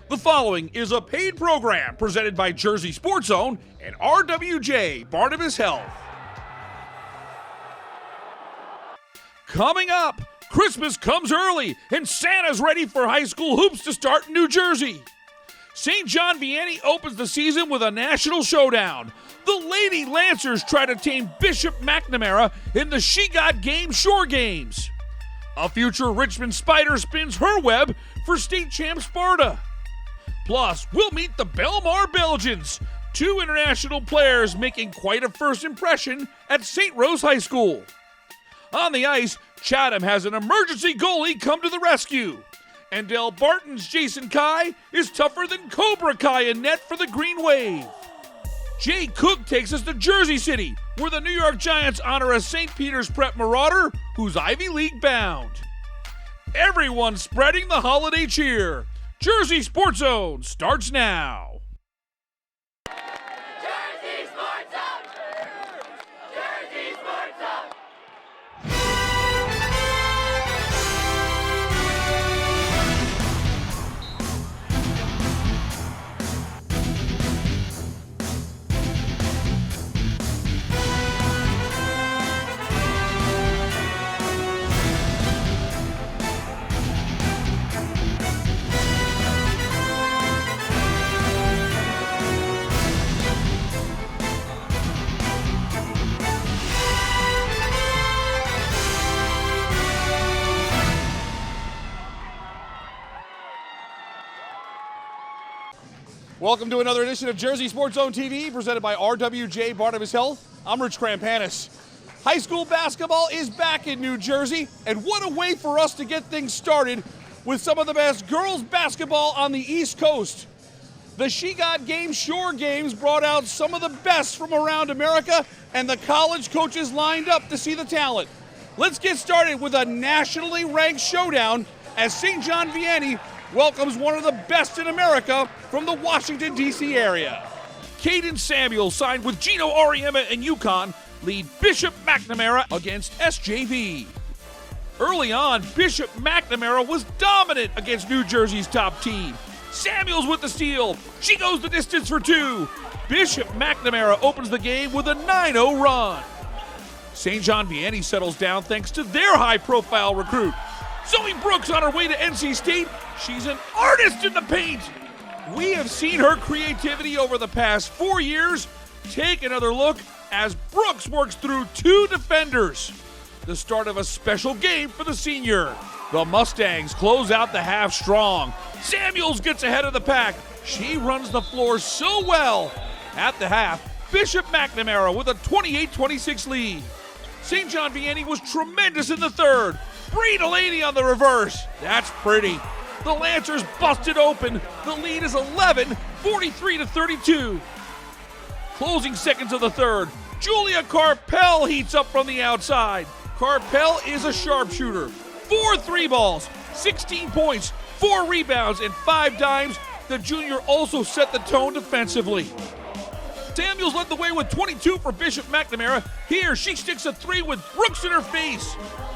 The following is a paid program presented by Jersey Sports Zone and RWJ Barnabas Health. Coming up, Christmas comes early and Santa's ready for high school hoops to start in New Jersey. St. John Vianney opens the season with a national showdown. The Lady Lancers try to tame Bishop McNamara in the She Got Game Shore Games. A future Richmond Spider spins her web for state champ Sparta. Plus, we'll meet the Belmar Belgians, two international players making quite a first impression at St. Rose High School. On the ice, Chatham has an emergency goalie come to the rescue. And Del Barton's Jason Kai is tougher than Cobra Kai in net for the Green Wave. Jay Cook takes us to Jersey City, where the New York Giants honor a St. Peter's Prep Marauder who's Ivy League bound. Everyone spreading the holiday cheer. Jersey Sports Zone starts now. Jersey Sports Zone! Jersey Sports Zone! Welcome to another edition of Jersey Sports Zone TV, presented by RWJ Barnabas Health. I'm Rich Krampanis. High school basketball is back in New Jersey, and what a way for us to get things started with some of the best girls basketball on the East Coast. The She Got Game Shore Games brought out some of the best from around America, and the college coaches lined up to see the talent. Let's get started with a nationally ranked showdown as St. John Vianney welcomes one of the best in America from the Washington, D.C. area. Caden Samuel, signed with Gino Auriemma and UConn, lead Bishop McNamara against SJV. Early on, Bishop McNamara was dominant against New Jersey's top team. Samuels with the steal. She goes the distance for two. Bishop McNamara opens the game with a 9-0 run. St. John Vianney settles down thanks to their high-profile recruit. Zoe Brooks on her way to NC State. She's an artist in the paint. We have seen her creativity over the past 4 years. Take another look as Brooks works through two defenders. The start of a special game for the senior. The Mustangs close out the half strong. Samuels gets ahead of the pack. She runs the floor so well. At the half, Bishop McNamara with a 28-26 lead. St. John Vianney was tremendous in the third. Bree Delaney on the reverse. That's pretty. The Lancers busted open. The lead is 11, 43-32. Closing seconds of the third. Julia Carpel heats up from the outside. Carpel is a sharpshooter. 4 3 balls, 16 points, 4 rebounds, and 5 dimes. The junior also set the tone defensively. Samuels led the way with 22 for Bishop McNamara. Here, she sticks a 3 with Brooks in her face.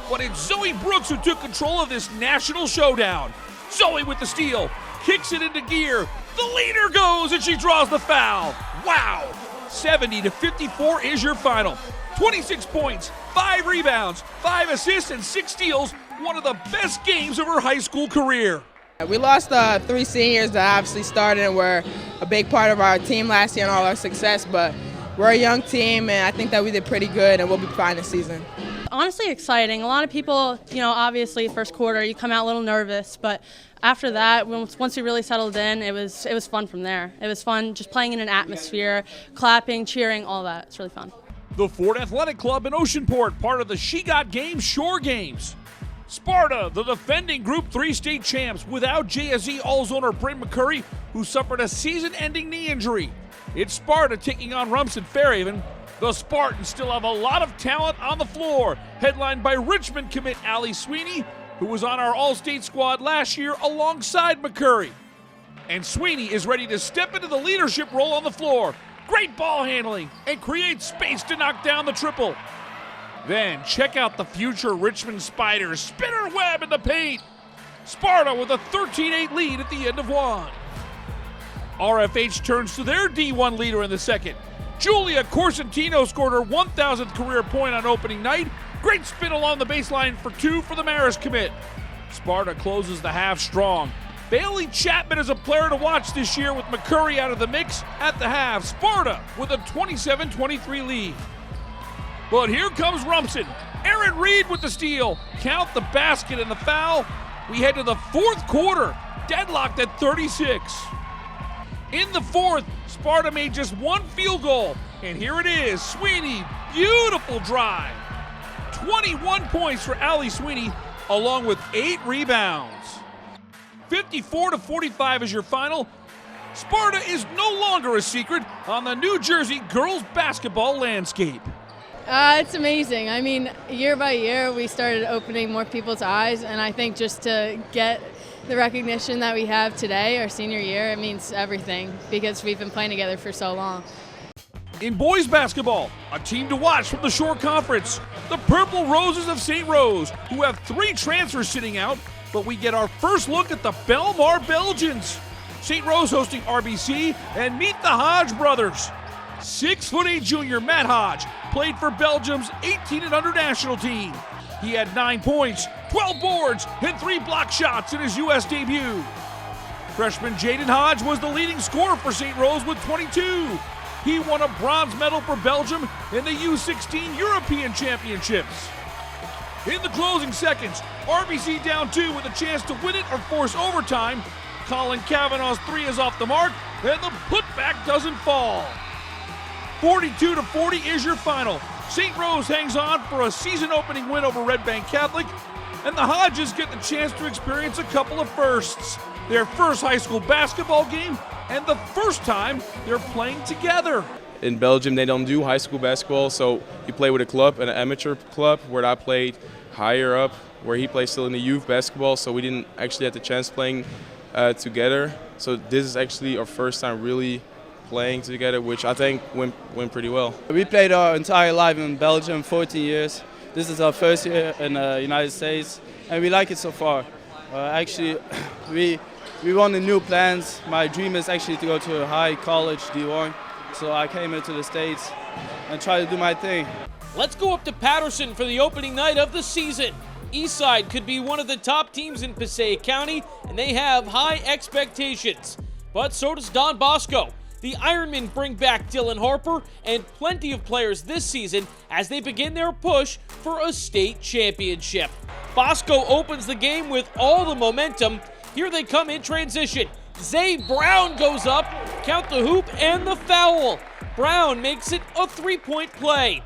But it's Zoe Brooks who took control of this national showdown. Zoe with the steal, kicks it into gear. The leader goes and she draws the foul. Wow! 70-54 is your final. 26 points, 5 rebounds, 5 assists, and 6 steals. One of the best games of her high school career. We lost 3 seniors that obviously started and were a big part of our team last year and all our success, but we're a young team and I think that we did pretty good and we'll be fine this season. Honestly exciting. A lot of people, obviously first quarter you come out a little nervous, but after that, once we really settled in, it was fun from there. It was fun just playing in an atmosphere, clapping, cheering, all that. It's really fun. The Ford Athletic Club in Oceanport, part of the She Got Game Shore Games. Sparta, the defending Group 3 state champs, without JSE All-Zoner Bryn McCurry, who suffered a season-ending knee injury. It's Sparta taking on Rumson Fairhaven. The Spartans still have a lot of talent on the floor, headlined by Richmond commit Allie Sweeney, who was on our All-State squad last year alongside McCurry. And Sweeney is ready to step into the leadership role on the floor. Great ball handling and create space to knock down the triple. Then check out the future Richmond Spiders spinner web in the paint. Sparta with a 13-8 lead at the end of one. RFH turns to their D1 leader in the second. Julia Corsentino scored her 1,000th career point on opening night. Great spin along the baseline for 2 for the Marist commit. Sparta closes the half strong. Bailey Chapman is a player to watch this year with McCurry out of the mix at the half. Sparta with a 27-23 lead. But here comes Rumson. Aaron Reed with the steal. Count the basket and the foul. We head to the fourth quarter, deadlocked at 36. In the fourth, Sparta made just one field goal. And here it is, Sweeney, beautiful drive. 21 points for Allie Sweeney, along with 8 rebounds. 54-45 is your final. Sparta is no longer a secret on the New Jersey girls basketball landscape. It's amazing. I mean, year by year, we started opening more people's eyes, and I think just to get the recognition that we have today, our senior year, it means everything because we've been playing together for so long. In boys basketball, a team to watch from the Shore Conference, the Purple Roses of St. Rose, who have 3 transfers sitting out, but we get our first look at the Belmar Belgians. St. Rose hosting RBC, and meet the Hodge brothers. 6'8" junior Matt Hodge played for Belgium's 18 and under national team. He had 9 points, 12 boards, and 3 block shots in his U.S. debut. Freshman Jaden Hodge was the leading scorer for St. Rose with 22. He won a bronze medal for Belgium in the U16 European Championships. In the closing seconds, RBC down 2 with a chance to win it or force overtime. Colin Kavanaugh's 3 is off the mark, and the putback doesn't fall. 42-40 is your final. St. Rose hangs on for a season-opening win over Red Bank Catholic, and the Hodges get the chance to experience a couple of firsts. Their first high school basketball game, and the first time they're playing together. In Belgium, they don't do high school basketball, so you play with a club, an amateur club, where I played higher up, where he plays still in the youth basketball, so we didn't actually have the chance playing together. So this is actually our first time really playing together, which I think went pretty well. We played our entire life in Belgium, 14 years. This is our first year in the United States, and we like it so far. Actually, we want the new plans. My dream is actually to go to a high college, D1. So I came into the States and try to do my thing. Let's go up to Patterson for the opening night of the season. Eastside could be one of the top teams in Passaic County, and they have high expectations. But so does Don Bosco. The Ironmen bring back Dylan Harper and plenty of players this season as they begin their push for a state championship. Bosco opens the game with all the momentum. Here they come in transition. Zay Brown goes up, count the hoop and the foul. Brown makes it a 3-point play.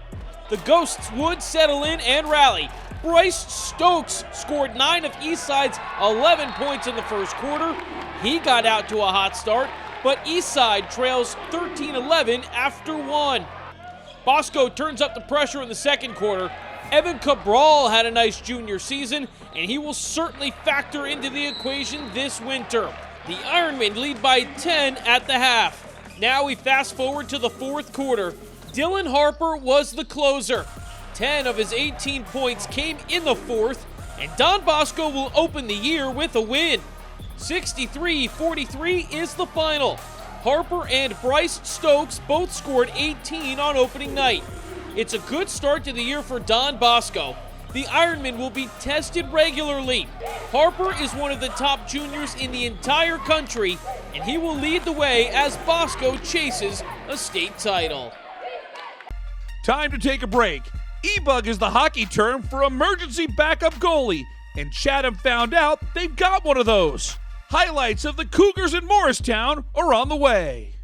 The Ghosts would settle in and rally. Bryce Stokes scored 9 of Eastside's 11 points in the first quarter. He got out to a hot start, but Eastside trails 13-11 after 1. Bosco turns up the pressure in the second quarter. Evan Cabral had a nice junior season, and he will certainly factor into the equation this winter. The Ironmen lead by 10 at the half. Now we fast forward to the fourth quarter. Dylan Harper was the closer. 10 of his 18 points came in the fourth, and Don Bosco will open the year with a win. 63-43 is the final. Harper and Bryce Stokes both scored 18 on opening night. It's a good start to the year for Don Bosco. The Ironmen will be tested regularly. Harper is one of the top juniors in the entire country, and he will lead the way as Bosco chases a state title. Time to take a break. E-bug is the hockey term for emergency backup goalie, and Chatham found out they've got one of those. Highlights of the Cougars in Morristown are on the way.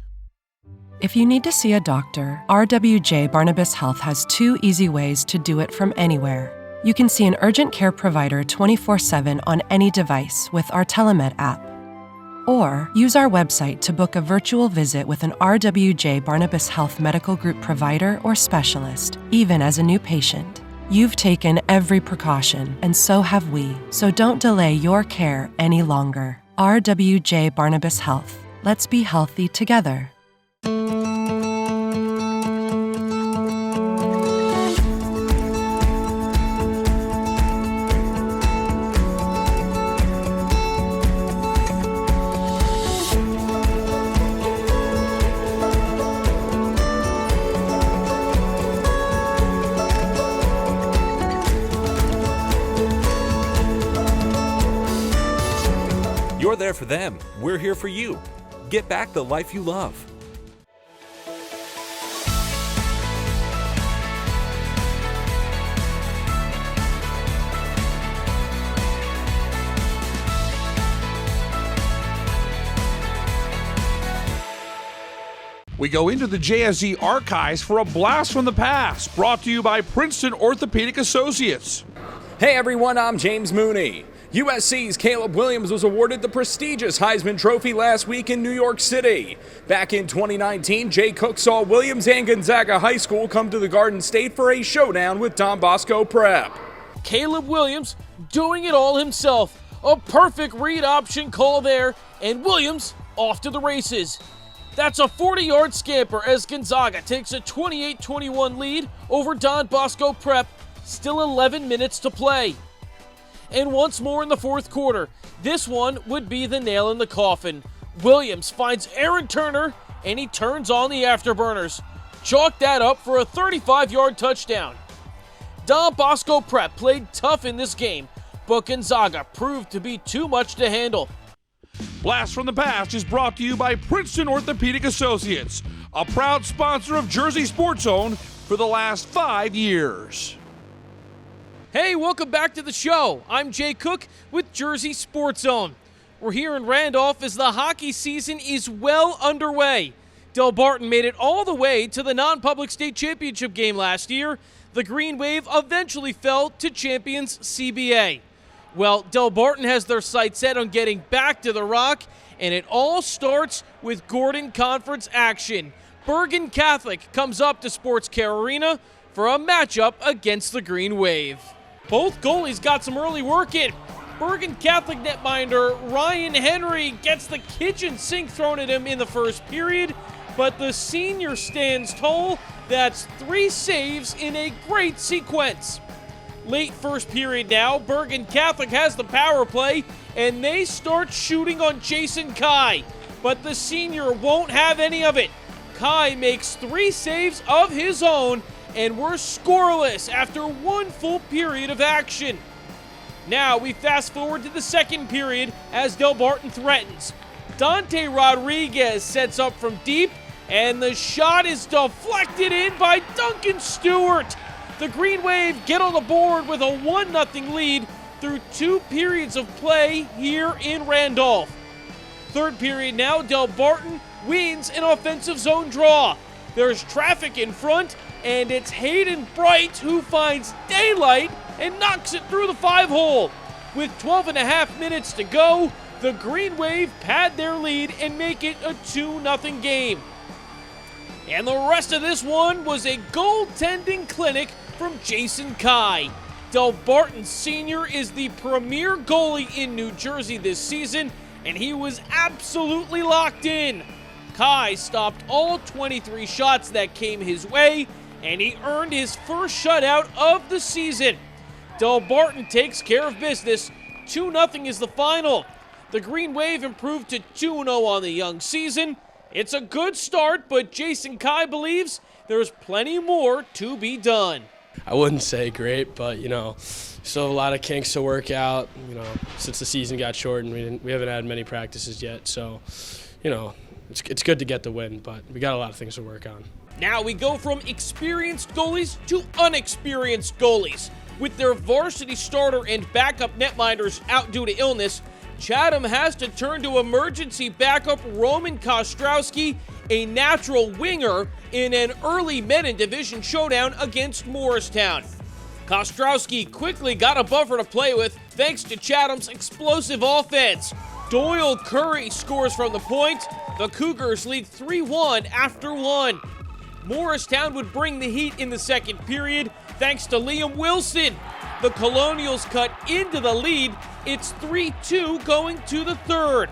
If you need to see a doctor, RWJ Barnabas Health has 2 easy ways to do it from anywhere. You can see an urgent care provider 24/7 on any device with our Telemed app. Or use our website to book a virtual visit with an RWJ Barnabas Health Medical Group provider or specialist, even as a new patient. You've taken every precaution, and so have we. So don't delay your care any longer. RWJ Barnabas Health. Let's be healthy together. You're there for them. We're here for you. Get back the life you love. We go into the JSZ archives for a blast from the past, brought to you by Princeton Orthopedic Associates. Hey everyone, I'm James Mooney. USC's Caleb Williams was awarded the prestigious Heisman Trophy last week in New York City. Back in 2019, Jay Cook saw Williams and Gonzaga High School come to the Garden State for a showdown with Don Bosco Prep. Caleb Williams doing it all himself. A perfect read option call there, and Williams off to the races. That's a 40-yard scamper as Gonzaga takes a 28-21 lead over Don Bosco Prep. Still 11 minutes to play. And once more in the fourth quarter, this one would be the nail in the coffin. Williams finds Aaron Turner, and he turns on the afterburners. Chalk that up for a 35-yard touchdown. Don Bosco Prep played tough in this game, but Gonzaga proved to be too much to handle. Blast from the Past is brought to you by Princeton Orthopedic Associates, a proud sponsor of Jersey Sports Zone for the last 5 years. Hey, welcome back to the show. I'm Jay Cook with Jersey Sports Zone. We're here in Randolph as the hockey season is well underway. Del Barton made it all the way to the non-public state championship game last year. The Green Wave eventually fell to champions CBA. Well, Del Barton has their sights set on getting back to the Rock, and it all starts with Gordon Conference action. Bergen Catholic comes up to Sports Care Arena for a matchup against the Green Wave. Both goalies got some early work in. Bergen Catholic netminder Ryan Henry gets the kitchen sink thrown at him in the first period, but the senior stands tall. That's 3 saves in a great sequence. Late first period now, Bergen Catholic has the power play, and they start shooting on Jason Kai, but the senior won't have any of it. Kai makes 3 saves of his own, and we're scoreless after 1 full period of action. Now we fast forward to the second period as Del Barton threatens. Dante Rodriguez sets up from deep, and the shot is deflected in by Duncan Stewart. The Green Wave get on the board with a 1-0 lead through 2 periods of play here in Randolph. Third period now, Del Barton wins an offensive zone draw. There's traffic in front, and it's Hayden Bright who finds daylight and knocks it through the 5-hole. With 12.5 minutes to go, the Green Wave pad their lead and make it a 2-0 game. And the rest of this one was a goaltending clinic from Jason Kai. Del Barton Sr. is the premier goalie in New Jersey this season, and he was absolutely locked in. Kai stopped all 23 shots that came his way, and he earned his first shutout of the season. Del Barton takes care of business. 2-0 is the final. The Green Wave improved to 2-0 on the young season. It's a good start, but Jason Kai believes there's plenty more to be done. I wouldn't say great, but, still a lot of kinks to work out, since the season got shortened. We haven't had many practices yet, so, it's good to get the win, but we got a lot of things to work on. Now we go from experienced goalies to unexperienced goalies. With their varsity starter and backup netminders out due to illness, Chatham has to turn to emergency backup Roman Kostrowski, a natural winger, in an early men division showdown against Morristown. Kostrowski quickly got a buffer to play with thanks to Chatham's explosive offense. Doyle Curry scores from the point. The Cougars lead 3-1 after 1. Morristown would bring the heat in the second period thanks to Liam Wilson. The Colonials cut into the lead. It's 3-2 going to the third.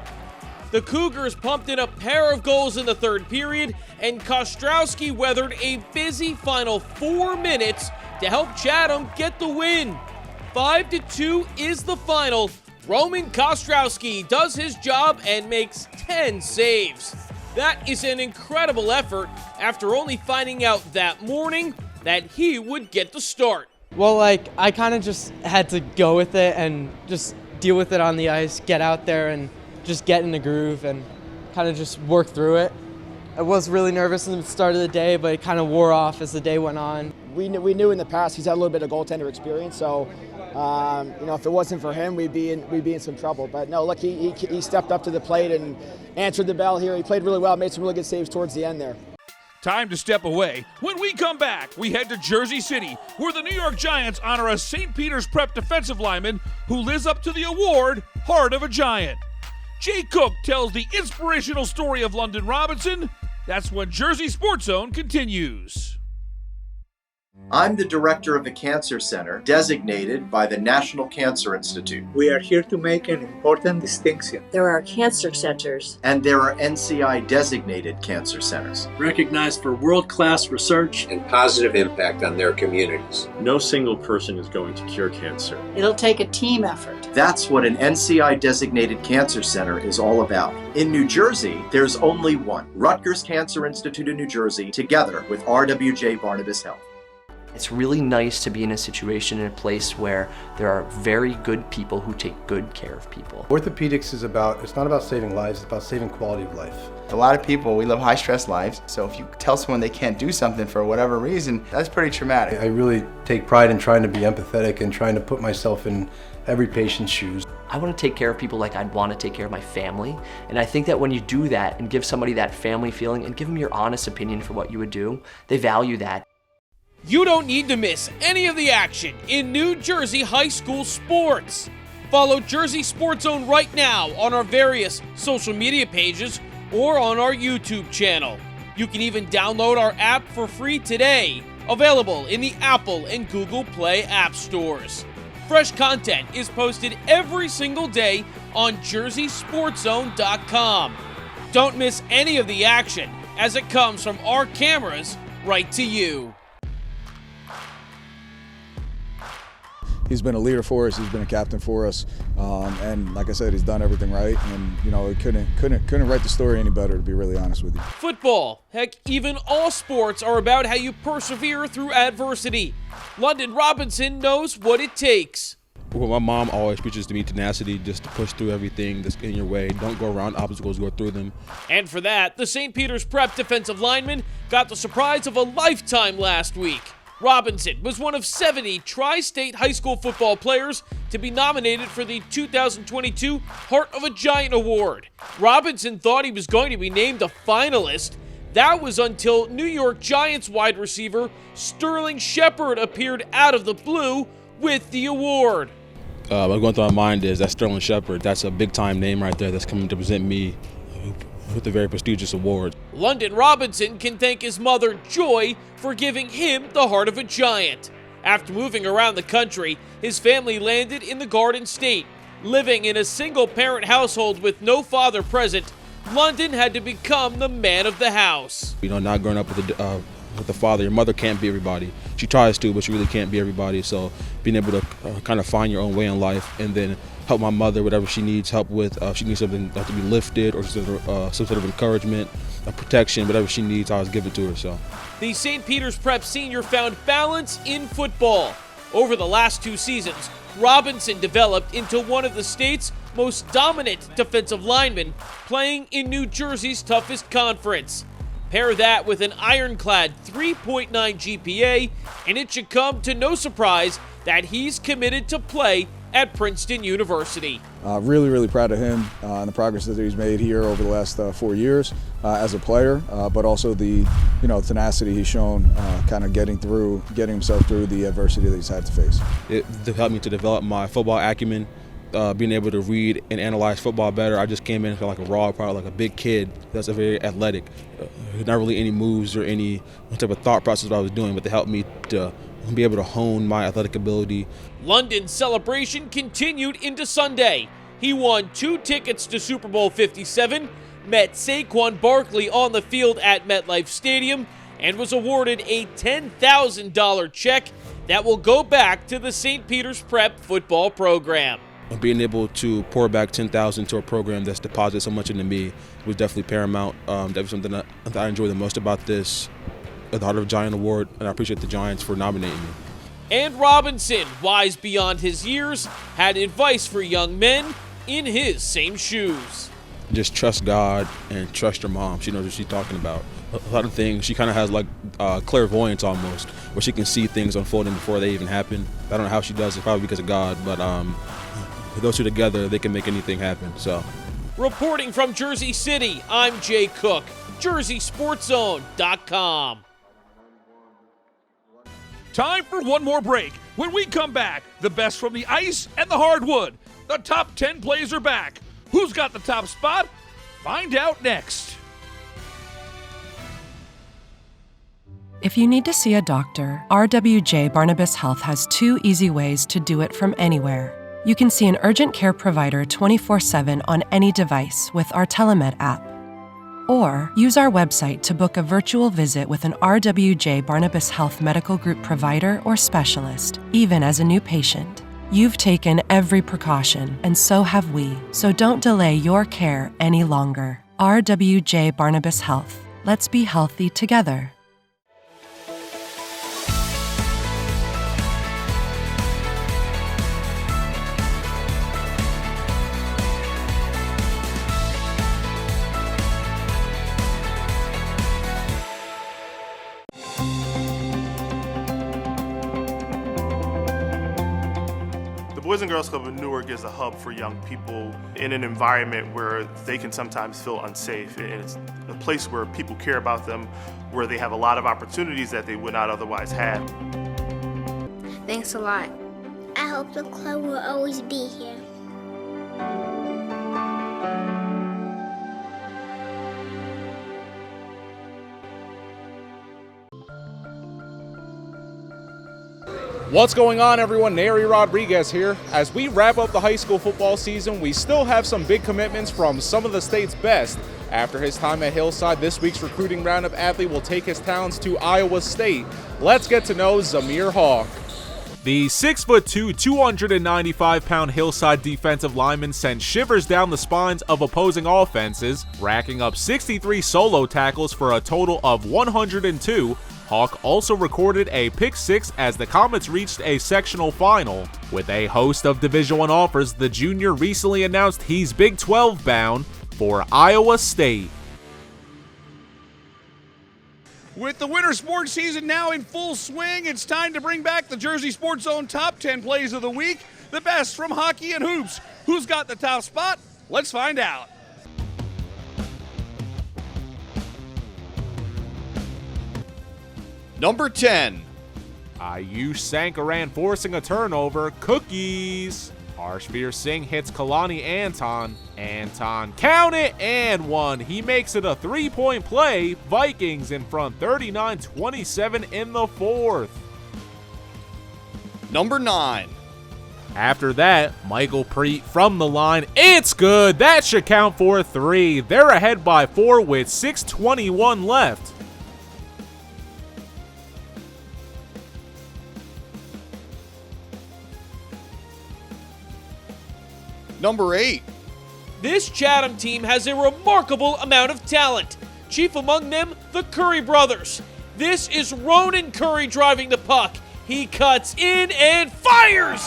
The Cougars pumped in a pair of goals in the third period, and Kostrowski weathered a busy final 4 minutes to help Chatham get the win. 5-2 is the final. Roman Kostrowski does his job and makes 10 saves. That is an incredible effort after only finding out that morning that he would get the start. Well, I kind of just had to go with it and just deal with it on the ice, get out there and just get in the groove and kind of just work through it. I was really nervous in the start of the day, but it kind of wore off as the day went on. We knew in the past he's had a little bit of goaltender experience, so if it wasn't for him, we'd be in some trouble. But no, look, he stepped up to the plate and answered the bell here. He played really well, made some really good saves towards the end there. Time to step away. When we come back, we head to Jersey City, where the New York Giants honor a St. Peter's Prep defensive lineman who lives up to the award, Heart of a Giant. Jay Cook tells the inspirational story of London Robinson. That's when Jersey Sports Zone continues. I'm the director of the Cancer Center, designated by the National Cancer Institute. We are here to make an important distinction. There are cancer centers. And there are NCI-designated cancer centers. Recognized for world-class research and positive impact on their communities. No single person is going to cure cancer. It'll take a team effort. That's what an NCI-designated cancer center is all about. In New Jersey, there's only one. Rutgers Cancer Institute in New Jersey, together with RWJ-Barnabas Health. It's really nice to be in a situation, in a place where there are very good people who take good care of people. Orthopedics is it's not about saving lives, it's about saving quality of life. A lot of people, we live high-stress lives, so if you tell someone they can't do something for whatever reason, that's pretty traumatic. I really take pride in trying to be empathetic and trying to put myself in every patient's shoes. I want to take care of people like I'd want to take care of my family, and I think that when you do that and give somebody that family feeling and give them your honest opinion for what you would do, they value that. You don't need to miss any of the action in New Jersey high school sports. Follow Jersey Sports Zone right now on our various social media pages or on our YouTube channel. You can even download our app for free today, available in the Apple and Google Play app stores. Fresh content is posted every single day on JerseySportsZone.com. Don't miss any of the action as it comes from our cameras right to you. He's been a leader for us. He's been a captain for us, and like I said, he's done everything right. And he couldn't write the story any better, to be really honest with you. Football, heck, even all sports are about how you persevere through adversity. London Robinson knows what it takes. Well, my mom always preaches to me tenacity, just to push through everything that's in your way. Don't go around obstacles, go through them. And for that, the St. Peter's Prep defensive lineman got the surprise of a lifetime last week. Robinson was one of 70 Tri-State high school football players to be nominated for the 2022 Heart of a Giant Award. Robinson thought he was going to be named a finalist. That was until New York Giants wide receiver Sterling Shepard appeared out of the blue with the award. What's going through my mind is that Sterling Shepard, that's a big-time name right there that's coming to present me with a very prestigious award. London Robinson can thank his mother, Joy, for giving him the heart of a giant. After moving around the country, his family landed in the Garden State. Living in a single-parent household with no father present, London had to become the man of the house. Not growing up with a father, your mother can't be everybody. She tries to, but she really can't be everybody. So being able to kind of find your own way in life and then help my mother, whatever she needs help with. She needs something to be lifted or some sort of encouragement, protection, whatever she needs, I always give it to her. So the St. Peter's Prep senior found balance in football. Over the last 2 seasons, Robinson developed into one of the state's most dominant defensive linemen, playing in New Jersey's toughest conference. Pair that with an ironclad 3.9 GPA, and it should come to no surprise that he's committed to play at Princeton University. Really proud of him and the progress that he's made here over the last 4 years as a player, but also the tenacity he's shown, kind of getting himself through the adversity that he's had to face. It helped me to develop my football acumen, being able to read and analyze football better. I just came in like a raw product, like a big kid that's very athletic. Not really any moves or any type of thought process what I was doing, but they helped me to be able to hone my athletic ability. London's celebration continued into Sunday. He won 2 tickets to Super Bowl 57, met Saquon Barkley on the field at MetLife Stadium, and was awarded a $10,000 check that will go back to the St. Peter's Prep football program. Being able to pour back $10,000 to a program that's deposited so much into me was definitely paramount. That was something that I enjoy the most about this, the Heart of a Giant Award, and I appreciate the Giants for nominating me. And Robinson, wise beyond his years, had advice for young men in his same shoes. just trust God and trust your mom. She knows what she's talking about. A lot of things, she kind of has like clairvoyance almost, where she can see things unfolding before they even happen. I don't know how she does it, probably because of God, but those two together, they can make anything happen. So, reporting from Jersey City, I'm Jay Cook, JerseySportsZone.com. Time for one more break. When we come back, the best from the ice and the hardwood. The top 10 plays are back. Who's got the top spot? Find out next. If you need to see a doctor, RWJ Barnabas Health has 2 easy ways to do it from anywhere. You can see an urgent care provider 24/7 on any device with our Telemed app. Or use our website to book a virtual visit with an RWJ Barnabas Health Medical Group provider or specialist, even as a new patient. You've taken every precaution, and so have we, so don't delay your care any longer. RWJ Barnabas Health. Let's be healthy together. The Boys and Girls Club of Newark is a hub for young people in an environment where they can sometimes feel unsafe. And it's a place where people care about them, where they have a lot of opportunities that they would not otherwise have. Thanks a lot. I hope the club will always be here. What's going on, everyone? Neri Rodriguez here. As we wrap up the high school football season, we still have some big commitments from some of the state's best. After his time at Hillside, this week's recruiting roundup athlete will take his talents to Iowa State. Let's get to know Zamir Hawk. The 6'2", 295-pound Hillside defensive lineman sent shivers down the spines of opposing offenses, racking up 63 solo tackles for a total of 102. Hawk also recorded a pick 6 as the Comets reached a sectional final. With a host of Division I offers, the junior recently announced he's Big 12 bound for Iowa State. With the winter sports season now in full swing, it's time to bring back the Jersey Sports Zone top 10 plays of the week. The best from hockey and hoops. Who's got the top spot? Let's find out. Number 10. Ayush Sankaran forcing a turnover. Cookies. Harshveer Singh hits Kalani Anton. Anton, count it, and one. He makes it a 3-point play. Vikings in front 39-27 in the fourth. Number 9. After that, Michael Preet from the line. It's good. That should count for 3. They're ahead by 4 with 6:21 left. Number 8. This Chatham team has a remarkable amount of talent. Chief among them, the Curry brothers. This is Ronan Curry driving the puck. He cuts in and fires!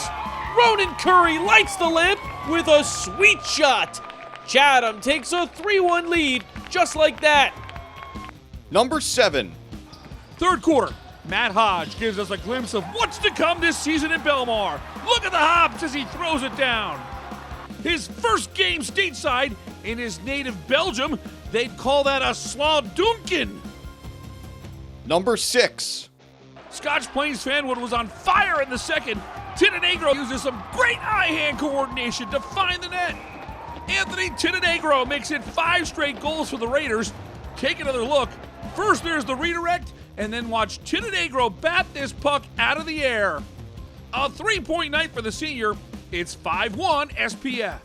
Ronan Curry lights the lamp with a sweet shot. Chatham takes a 3-1 lead just like that. Number 7. Third quarter. Matt Hodge gives us a glimpse of what's to come this season in Belmar. Look at the hops as he throws it down. His first game stateside in his native Belgium, they'd call that a slaadunken. Number 6. Scotch Plains Fanwood was on fire in the second. Tinenegro uses some great eye-hand coordination to find the net. Anthony Tinenegro makes it 5 straight goals for the Raiders. Take another look. First there's the redirect, and then watch Tinenegro bat this puck out of the air. A 3-point night for the senior. It's 5-1 SPF.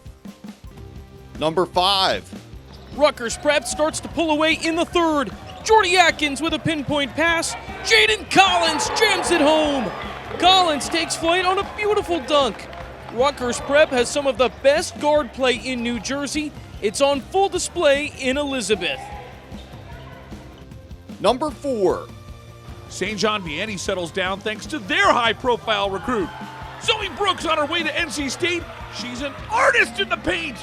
Number 5. Rutgers Prep starts to pull away in the third. Jordy Atkins with a pinpoint pass. Jaden Collins jams it home. Collins takes flight on a beautiful dunk. Rutgers Prep has some of the best guard play in New Jersey. It's on full display in Elizabeth. Number 4. St. John Vianney settles down thanks to their high-profile recruit. Zoe Brooks on her way to NC State. She's an artist in the paint.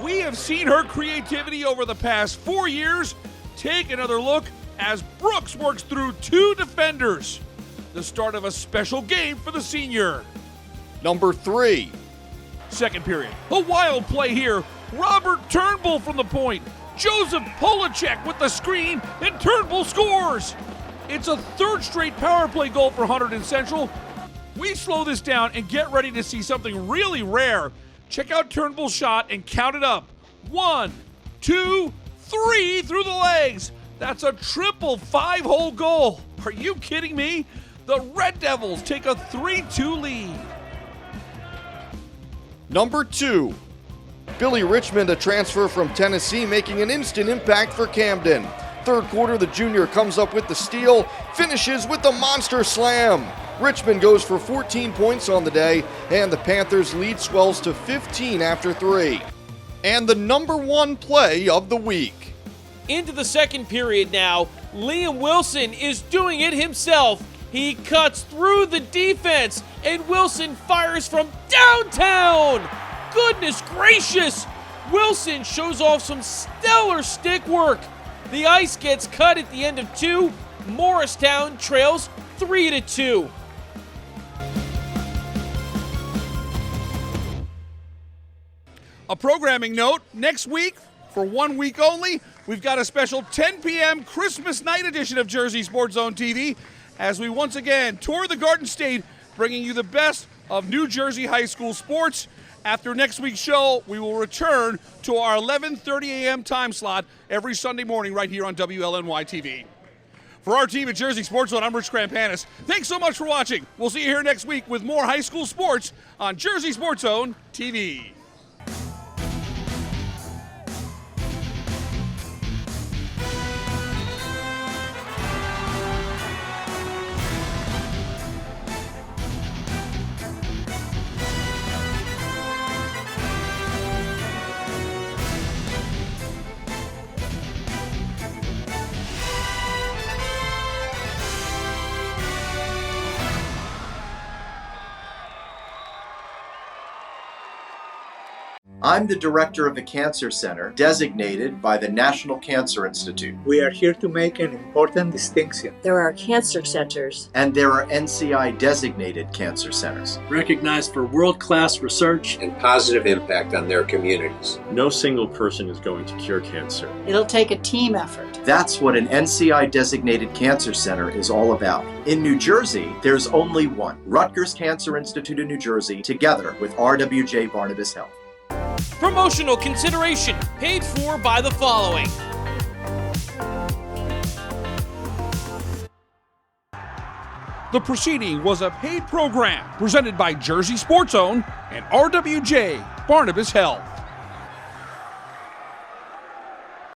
We have seen her creativity over the past 4 years. Take another look as Brooks works through 2 defenders. The start of a special game for the senior. Number 3. Second period. A wild play here. Robert Turnbull from the point. Joseph Polacek with the screen, and Turnbull scores. It's a 3rd straight power play goal for Hunterdon Central. We slow this down and get ready to see something really rare. Check out Turnbull's shot and count it up. 1, 2, 3 through the legs. That's a triple 5-hole goal. Are you kidding me? The Red Devils take a 3-2 lead. Number 2. Billy Richmond, a transfer from Tennessee, making an instant impact for Camden. 3rd quarter, the junior comes up with the steal, finishes with the monster slam. Richmond goes for 14 points on the day, and the Panthers' lead swells to 15 after 3. And the number 1 play of the week. Into the second period now, Liam Wilson is doing it himself. He cuts through the defense, and Wilson fires from downtown. Goodness gracious! Wilson shows off some stellar stick work. The ice gets cut at the end of 2. Morristown trails 3-2. A programming note, next week, for 1 week only, we've got a special 10 p.m. Christmas night edition of Jersey Sports Zone TV as we once again tour the Garden State, bringing you the best of New Jersey high school sports. After next week's show, we will return to our 11:30 a.m. time slot every Sunday morning right here on WLNY TV. For our team at Jersey Sports Zone, I'm Rich Krampanis. Thanks so much for watching. We'll see you here next week with more high school sports on Jersey Sports Zone TV. I'm the director of the Cancer Center, designated by the National Cancer Institute. We are here to make an important distinction. There are cancer centers. And there are NCI-designated cancer centers. Recognized for world-class research and positive impact on their communities. No single person is going to cure cancer. It'll take a team effort. That's what an NCI-designated cancer center is all about. In New Jersey, there's only one. Rutgers Cancer Institute in New Jersey, together with RWJ-Barnabas Health. Promotional consideration paid for by the following. The proceeding was a paid program presented by Jersey Sports Zone and RWJ Barnabas Health.